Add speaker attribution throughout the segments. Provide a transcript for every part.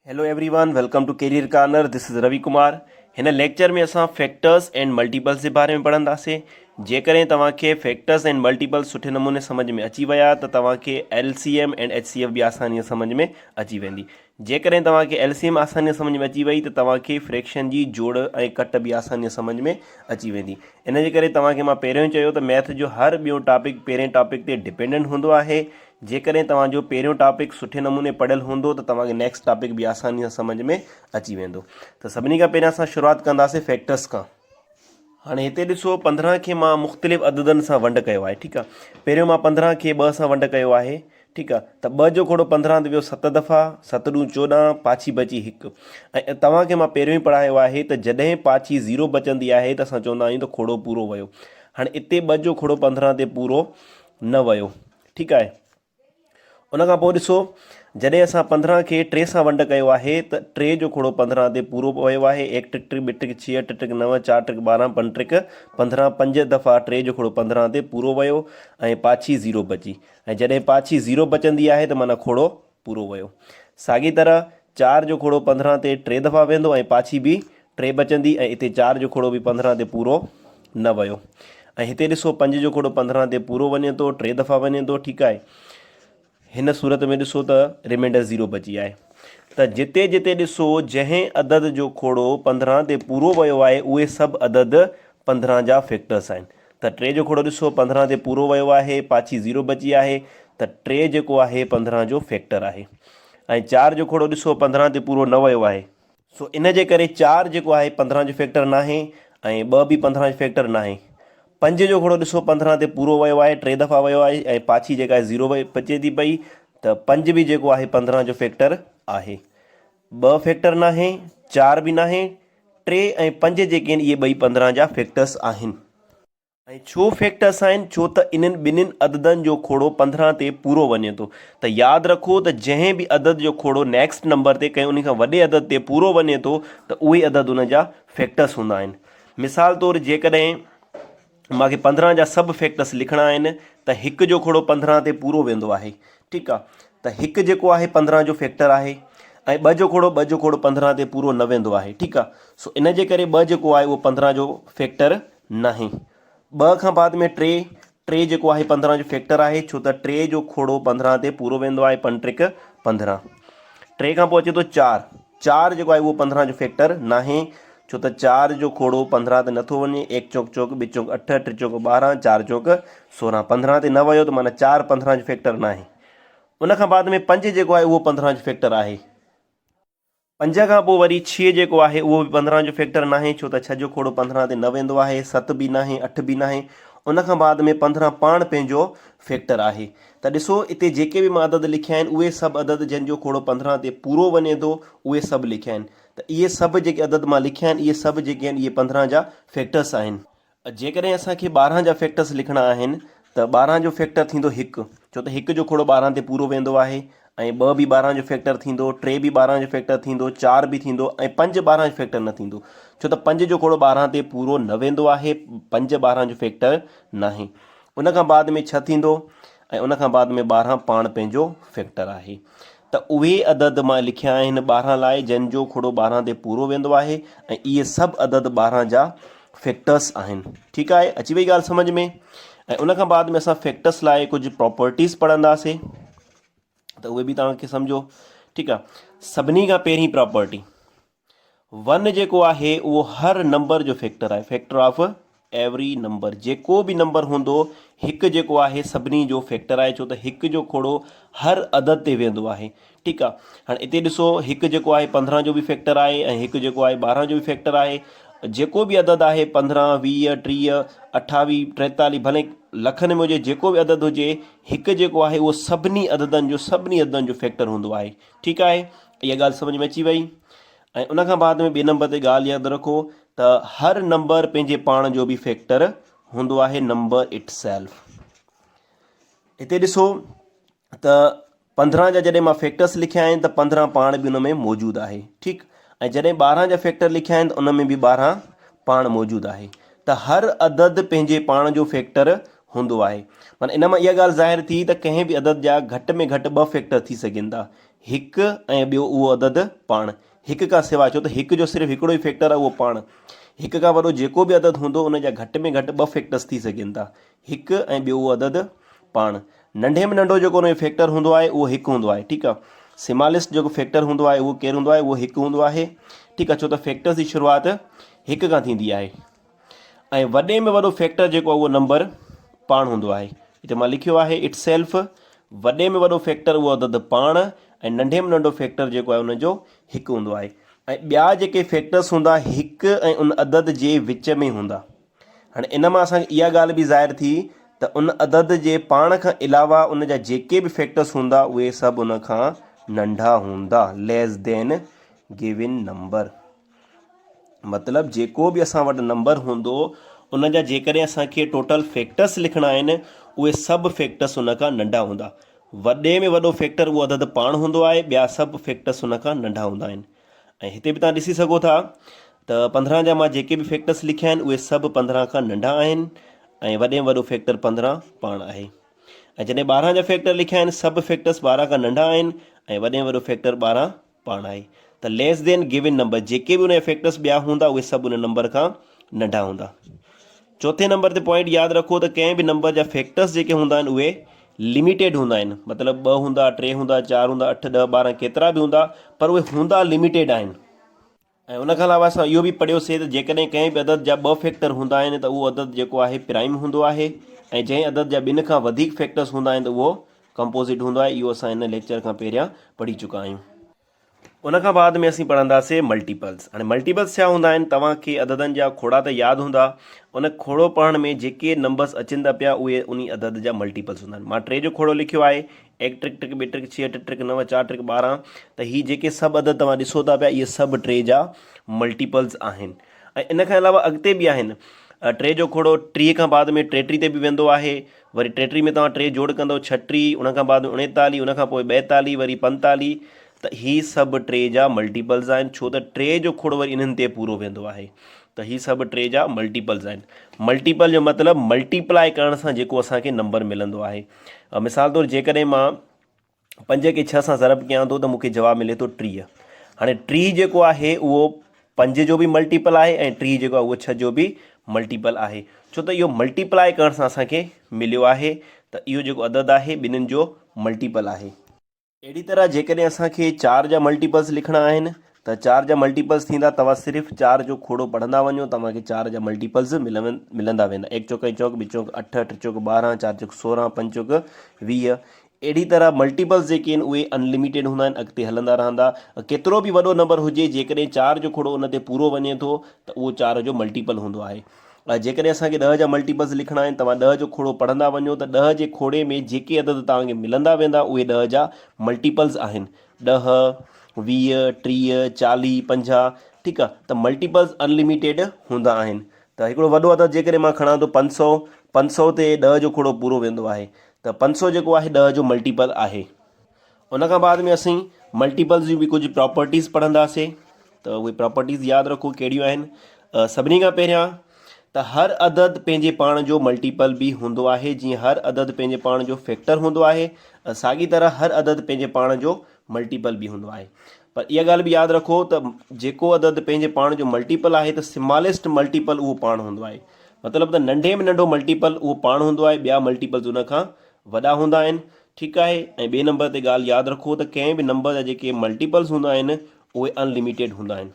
Speaker 1: Hello everyone, welcome to career corner. This is Ravi Kumar. हिन lecture में असां फैक्टर्स एंड मल्टीपल्स जे बारे में पढ़ंदासीं। जेकॾहिं तव्हांखे फैक्टर्स एंड मल्टीपल्स सुठे नमूने समझ में अची विया त तव्हांखे LCM एंड HCF बि आसानीअ समझ में अची वेंदी। जेकॾहिं तव्हांखे LCM आसानीअ समझ में अची वई त तव्हांखे फ्रैक्शन जी जोड़ ऐं कट बि आसानीअ समझ में अची वेंदी। इन जे करे तव्हांखे मां पहिरियों चयो त मैथ जो हर ॿियो टॉपिक पहिरें टॉपिक ते डिपेंडेंट हूंदो आहे। जेकॾहिं तव्हांजो पहिरियों टॉपिक सुठे नमूने पढ़ियल हूंदो त तव्हांखे नेक्स्ट टॉपिक बि आसानीअ सां समझ में अची वेंदो। त सभिनी खां पहिरियां असां शुरूआति कंदासीं फैक्टर्स खां। हाणे हिते ॾिसो, 15 खे मां मुख़्तलिफ़ अददनि सां वंड कयो आहे। ठीकु आहे, पहिरियों मां 15 खे 2 सां वंड कयो आहे। ठीकु आहे, त 2 जो खोड़ो 15 ते वियो 7 दफ़ा, 7 ॾूं 14, पाछी बची 1। ऐं तव्हांखे मां पहिरियों ई पढ़ायो आहे त जॾहिं पाछी 0 बचंदी आहे त असां चवंदा आहियूं त खोड़ो पूरो वियो। हाणे हिते 2 जो खोड़ो 15 ते पूरो न वियो। ठीकु आहे, उन खां पोइ ॾिसो, जॾहिं असां 15 खे 3 सां वंड कयो आहे त 3 जो खोड़ो 15 ते पूरो वियो आहे। 1 टिक टिक 2 टिक 6 टिक टिक 9 4 टिक 12 5 टिक 15, 5 दफ़ा 3 जो खोड़ो 15 ते पूरो वियो ऐं पाछी 0 बची। ऐं जॾहिं पाछी 0 बचंदी आहे त माना खोड़ो पूरो वियो। साॻी तरह 4 जो खोड़ो 15 ते 3 दफ़ा वेंदो ऐं पाछी बि 3 बचंदी ऐं हिते 4 जो खोड़ो बि 15 ते पूरो न वियो। ऐं हिते ॾिसो, 5 जो खोड़ो 15 ते पूरो वञे थो, 3 दफ़ा वञे थो। ठीकु आहे, हिन सूरत में ॾिसो त रिमाइंडर 0 बची आहे। त जिते जिते ॾिसो जंहिं अदद जो खोड़ो 15 ते पूरो वियो आहे उहे सभु अदद 15 जा फैक्टर्स आहिनि। त 3 जो खोड़ो ॾिसो 15 ते पूरो वियो आहे, पाछी 0 बची आहे, त 3 जेको आहे 15 जो फैक्टर आहे। ऐं 4 जो खोड़ो ॾिसो 15 ते पूरो न वियो आहे, सो इन जे करे 4 जेको आहे 15 जो फैक्टर न आहे ऐं 2 बि 15 जो फैक्टर न आहे। 5 जो खोड़ो ॾिसो 15 ते पूरो वियो आहे, 3 दफ़ा वियो आहे ऐं पाछी जेका आहे 0 बचे थी पई, त 5 बि जेको आहे 15 जो फैक्टर आहे। 2 फैक्टर न आहे, 4 बि न आहे, 3 ऐं 5 जेके आहिनि इहे ॿई 15 जा फैक्टर्स आहिनि। ऐं छो फैक्टर्स आहिनि? छो त इन्हनि ॿिन्हिनि अददनि जो खोड़ो 15 ते पूरो वञे थो। त यादि रखो त जंहिं बि अदद जो खोड़ो नेक्स्ट नंबर ते कंहिं उन खां वॾे अदद ते पूरो वञे थो त उहे अदद उन जा फैक्टर्स हूंदा आहिनि। मिसाल तौरु जेकॾहिं मूंखे 15 जा सभु फैक्टर्स लिखणा आहिनि त 1 जो खोड़ो 15 ते पूरो वेंदो आहे। ठीकु आहे, त 1 जेको आहे 15 जो फैक्टर आहे ऐं 2 जो खोड़ो 15 ते पूरो न वेंदो आहे। ठीकु आहे, सो इन जे करे 2 जेको आहे उहो 15 जो फैक्टर न आहे। 2 खां बाद में 3 जेको आहे 15 जो फैक्टर आहे, छो त 3 जो खोड़ो 15 ते पूरो वेंदो आहे, 5 टिक 15। 3 खां पोइ अचे थो 4 जेको आहे उहो 15 जो फैक्टर न आहे, छो त 4 जो खोड़ो 15 ते नथो वञे। 1 चौक चौक, 2 चौक 8, 3 चौक 12, 4 चौक 16, 15 ते न वियो त माना 4 15 जो फैक्टर न आहे। उन खां बाद में 5 जेको आहे उहो 15 जो फैक्टर आहे। 5 खां पोइ वरी 6 जेको आहे उहो बि 15 जो फैक्टर न आहे, छो त 6 जो खोड़ो 15 ते न वेंदो आहे, 7 बि न आहे, 8 बि न आहे। उन खां बाद में 15 पाण पंहिंजो फैक्टर आहे। त ॾिसो, हिते जेके बि मां अदद लिखिया आहिनि उहे सभु अदद जंहिंजो खोड़ो 15 ते पूरो वञे थो उहे सभु लिखिया आहिनि। त इहे सभु जेके अदद मां लिखिया आहिनि इहे सभु जेके आहिनि इहे 15 जा फैक्टर्स आहिनि। जेकॾहिं असांखे 12 जा फैक्टर्स लिखणा आहिनि त 12 जो फैक्टर थींदो 1, छो त 1 जो खोड़ो 12 ते पूरो वेंदो आहे ऐं 2 बि 12 जो फैक्टर थींदो, 3 बि 12 जो फैक्टर थींदो, 4 बि थींदो ऐं 5 12 जो फैक्टर न थींदो, छो त 5 जो खोड़ो 12 ते पूरो न वेंदो आहे। 5 12 जो फैक्टर न आहे। उन खां बाद में 6 थींदो ऐं उन खां बाद में 12 पाण पंहिंजो फैक्टर आहे। त उहे अदद मां लिखिया आहिनि 12 लाइ जंहिंजो खोड़ो 12 ते पूरो वेंदो आहे ऐं इहे सभु अदद 12 जा फैक्टर्स आहिनि। ठीकु आहे, अची वई ॻाल्हि सम्झ में। ऐं उन खां बाद में असां फैक्टर्स लाइ कुझु प्रॉपर्टीज़ पढ़ंदासीं त उहे बि तव्हांखे सम्झो। ठीकु आहे, सभिनी खां पहिरीं प्रॉपर्टी 1 जेको आहे उहो हर नंबर जो फैक्टर आहे, फैक्टर ऑफ एवरी नंबर। जेको बि नंबर हूंदो 1 जेको आहे सभिनी जो फैक्टर आहे, छो त 1 जो खोड़ो हर अदद ते वेंदो आहे। ठीकु आहे, हाणे हिते ॾिसो 1 जेको आहे 15 जो बि फैक्टर आहे ऐं 1 जेको आहे 12 जो बि फैक्टर आहे। जेको बि अदद आहे 15 20 30 28 43 भले लखनि में हुजे, जेको बि अदद हुजे 1 जेको आहे उहो सभिनी अददनि जो फैक्टर हूंदो आहे। ठीकु आहे, इहा ॻाल्हि सम्झ में अची वई। ऐं उन खां बाद में ॿिए नंबर ते ॻाल्हि यादि रखो त हर नंबर पंहिंजे पाण जो बि फैक्टर हूंदो आहे, नंबर इट सेल्फ। हिते ॾिसो त 15 जा जॾहिं मां फैक्टर्स लिखिया आहिनि त 15 पाण बि उन में मौजूदु आहे। ठीकु, ऐं जॾहिं 12 जा फैक्टर लिखिया आहिनि त उन में बि 12 पाण मौजूदु आहे। त हर अदद पंहिंजे पाण जो फैक्टर हूंदो आहे। माना इन मां इहा ॻाल्हि ज़ाहिर थी त कंहिं बि अदद जा घटि में घटि 2 फैक्टर थी सघनि था। हिकु ऐं ॿियो उहो अदद पाण। हिकु खां सवाइ छो त हिकु जो सिर्फ़ु हिकिड़ो ई फैक्टर आहे, उहो पाण। हिकु खां वॾो जेको बि अदद हूंदो उन जा घटि में घटि ॿ फैक्टर्स थी सघनि था, हिकु ऐं ॿियो उहो अदद पाण। नंढे में नंढो जेको उन जो फैक्टर हूंदो आहे उहो हिकु हूंदो आहे, ठीकु आहे। स्मॉलेस्ट जेको फैक्टर हूंदो आहे उहो केरु हूंदो आहे, उहो हिकु हूंदो आहे, ठीकु आहे, छो त फैक्टर्स जी शुरूआति हिकु खां थींदी आहे। ऐं वॾे में वॾो फैक्टर जेको आहे उहो नंबर पाण हूंदो आहे। हिते मां लिखियो आहे इट सेल्फ, वॾे में वॾो फैक्टर उहो अदद पाण ऐं नंढे में नंढो फैक्टर जेको आहे उनजो हिकु हूंदो आहे। ऐं ॿिया जेके फैक्टर्स हूंदा हिकु ऐं उन अदद जे विच में हूंदा। हाणे इन मां असांखे इहा ॻाल्हि बि ज़ाहिर थी त उन अदद जे पाण खां अलावा उन जा जेके बि फैक्टर्स हूंदा उहे सभु उन खां नंढा हूंदा, लेस देन गिवन नंबर। मतिलबु जेको बि असां वटि नंबर हूंदो उन जा जेकॾहिं असांखे टोटल फैक्टर्स लिखणा आहिनि उहे सभु फैक्टर्स उन खां नंढा हूंदा। वॾे में वॾो फैक्टर उहो अदद पाण हूंदो आहे, ॿिया सभु फैक्टर्स उन खां नंढा हूंदा आहिनि। ऐं हिते बि तव्हां ॾिसी सघो था त 15 जा मां जेके बि फैक्टर्स लिखिया आहिनि उहे सभु 15 खां नंढा आहिनि ऐं वॾे में वॾो फैक्टर 15 पाण आहे। ऐं जॾहिं 12 जा फैक्टर लिखिया आहिनि सभु फैक्टर्स 12 खां नंढा आहिनि ऐं वॾे में वॾो फैक्टर 12 पाण आहे। त लेस देन गिवन नंबर जेके बि उन जा फैक्टर्स ॿिया हूंदा उहे सभु उन नंबर खां नंढा हूंदा। चौथे नंबर ते पॉइंट यादि रखो त कंहिं बि नंबर जा फैक्टर्स जेके हूंदा आहिनि उहे लिमिटेड हूंदा आहिनि। मतिलबु 2 हूंदा, 3 हूंदा, 4 हूंदा, 8, 10, 12 केतिरा बि हूंदा, पर उहे हूंदा लिमिटेड आहिनि। ऐं उन खां अलावा असां इहो बि पढ़ियोसीं त जेकॾहिं कंहिं बि अदद जा 2 फैक्टर हूंदा आहिनि त उहो अदद जेको आहे प्राइम हूंदो आहे ऐं जंहिं अदद जा 2 खां वधीक फैक्टर्स हूंदा आहिनि त उहो कंपोज़िट हूंदो आहे। इहो असां हिन लेक्चर खां पहिरियां पढ़ी चुका आहियूं। उन खां बाद में असीं पढ़ंदासीं मल्टीपल्स। हाणे मल्टीपल्स छा हूंदा आहिनि, तव्हांखे अददनि जा खोड़ा त यादि हूंदा, उन खोड़ो पढ़ण में जेके नंबर्स अचनि था पिया उहे उन अदद जा मल्टीपल्स हूंदा आहिनि। मां 3 जो खोड़ो लिखियो आहे, 1 trick trick 2 trick 6 trick 9 4 trick 12। त हीअ जेके सभु अदद तव्हां ॾिसो था पिया इहे सभु 3 जा मल्टीपल्स आहिनि। ऐं इन खां अलावा अॻिते बि आहिनि। 3 जो खोड़ो 3 खां बाद में 33 ते बि वेंदो आहे, वरी 33 में तव्हां 3 जोड़ कंदव 36, उन खां बाद 39, उन खां पोइ 42, वरी 45। त हीअ सभु 3 जा मल्टीपल्स आहिनि, छो त 3 जो खोड़ो वरी इन्हनि ते पूरो वेंदो आहे। त हीअ सभु 3 जा मल्टीपल्स आहिनि। मल्टीपल जो मतिलबु मल्टीप्लाए करण सां जेको असांखे नंबर मिलंदो आहे। मिसाल तौरु जेकॾहिं मां 5 खे 6 सां ज़रब कयां थो त मूंखे जवाबु मिले थो 30। हाणे 30 जेको आहे उहो 5 जो बि मल्टीपल आहे ऐं 30 जेको आहे उहो 6 जो बि मल्टीपल आहे, छो त इहो मल्टीप्लाए करण सां असांखे मिलियो आहे। त इहो जेको अदद आहे ॿिन्हिनि जो मल्टीपल आहे। अहिड़ी तरह जेकॾहिं असांखे 4 जा मल्टीपल्स लिखणा आहिनि त 4 जा मल्टीपल्स थींदा, तव्हां सिर्फ़ु 4 जो खोड़ो पढ़ंदा वञो तव्हांखे 4 जा मल्टीपल्स मिलंदा वेंदा। 1 चौक 2 चौक 2 चौक 8, 8 चौक 12, 4 चौक 16, 5 चौक 20। अहिड़ी तरह मल्टीपल्स जेके आहिनि उहे अनलिमिटेड हूंदा आहिनि, अॻिते हलंदा रहंदा। केतिरो बि वॾो नंबर हुजे जेकॾहिं 4 जो खोड़ो उन ते पूरो वञे थो त उहो 4 जो मल्टीपल हूंदो आहे। जेकॾहिं असांखे 10 जा मल्टीपल्स लिखणा आहिनि, तव्हां 10 जो खोड़ो पढ़ंदा वञो त 10 जे खोड़े में जेके अदद तव्हांखे मिलंदा वेंदा उहे 10 जा मल्टीपल्स आहिनि। 10, 20, 30, 40, 50, ठीकु आहे। त मल्टीपल्स अनलिमिटेड हूंदा आहिनि। त हिकिड़ो वॾो अदद जेकॾहिं मां खणां थो 500, 500 ते 10 जो खोड़ो पूरो वेंदो आहे, त 500 जेको आहे 10 जो मल्टीपल आहे। उन खां बाद में असीं मल्टीपल्स जूं बि कुझु प्रॉपर्टीज़ पढ़ंदासीं। त उहे प्रॉपर्टीज़ यादि रखो कहिड़ियूं आहिनि। सभिनी खां पहिरियां त हर अदद पंहिंजे पाण जो मल्टीपल बि हूंदो आहे। जीअं हर अदद पंहिंजे पाण जो फैक्टर हूंदो आहे, साॻी तरह हर अदद पंहिंजे पाण जो मल्टीपल बि हूंदो आहे। पर इहा ॻाल्हि बि यादि रखो त जेको अदद पंहिंजे पाण जो मल्टीपल आहे त स्मॉलेस्ट मल्टीपल उहो पाण हूंदो आहे। मतिलबु त नंढे में नंढो मल्टीपल उहो पाण हूंदो आहे, ॿिया मल्टीपल्स उन खां वॾा हूंदा आहिनि, ठीकु आहे। ऐं ॿिए नंबर ते ॻाल्हि यादि रखो त कंहिं बि नंबर जा जेके मल्टीपल्स हूंदा आहिनि उहे अनलिमिटेड हूंदा आहिनि।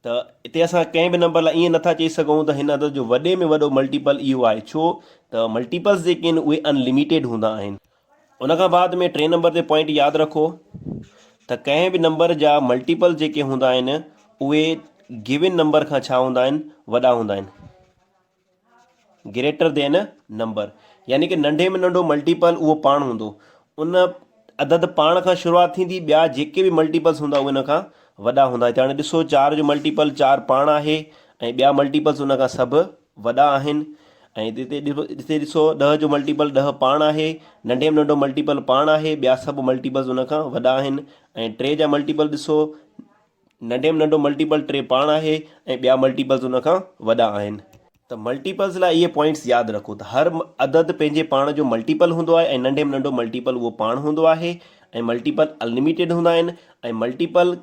Speaker 1: त हिते असां कंहिं बि नंबर लाइ ईअं नथा चई सघूं त हिन अदद जो वॾे में वॾो मल्टीपल इहो आहे, छो त मल्टीपल्स जेके आहिनि उहे अनलिमिटेड हूंदा आहिनि। उन खां बाद में 3 नंबर ते पॉइंट यादि रखो त कंहिं बि नंबर जा मल्टीपल जेके हूंदा आहिनि उहे गिवन नंबर खां छा हूंदा आहिनि, वॾा हूंदा आहिनि, ग्रेटर देन नंबर। यानी कि नंढे में नंढो मल्टीपल उहो पाण हूंदो, उन अदद पाण खां शुरूआति थींदी, ॿिया जेके बि मल्टीपल्स हूंदा उहे उन खां वॾा हूंदा। हिते हाणे ॾिसो 4 जो मल्टीपल 4 पाण आहे ऐं ॿिया मल्टीपल्स उन खां सभु वॾा आहिनि। ऐं हिते ॾिसो 10 जो मल्टीपल 10 पाण आहे, नंढे में नंढो मल्टीपल पाण आहे, ॿिया सभु मल्टीपल्स उन खां वॾा आहिनि। ऐं 3 जा मल्टीपल ॾिसो, नंढे में नंढो मल्टीपल 3 पाण आहे ऐं ॿिया मल्टीपल्स उन खां वॾा आहिनि। त मल्टीपल्स लाइ इहे पॉइंट्स यादि रखो त हर अदद पंहिंजे पाण जो मल्टीपल हूंदो आहे ऐं नंढे में नंढो मल्टीपल उहो पाण हूंदो आहे ऐं मल्टीपल अनलिमिटेड हूंदा आहिनि ऐं मल्टीपल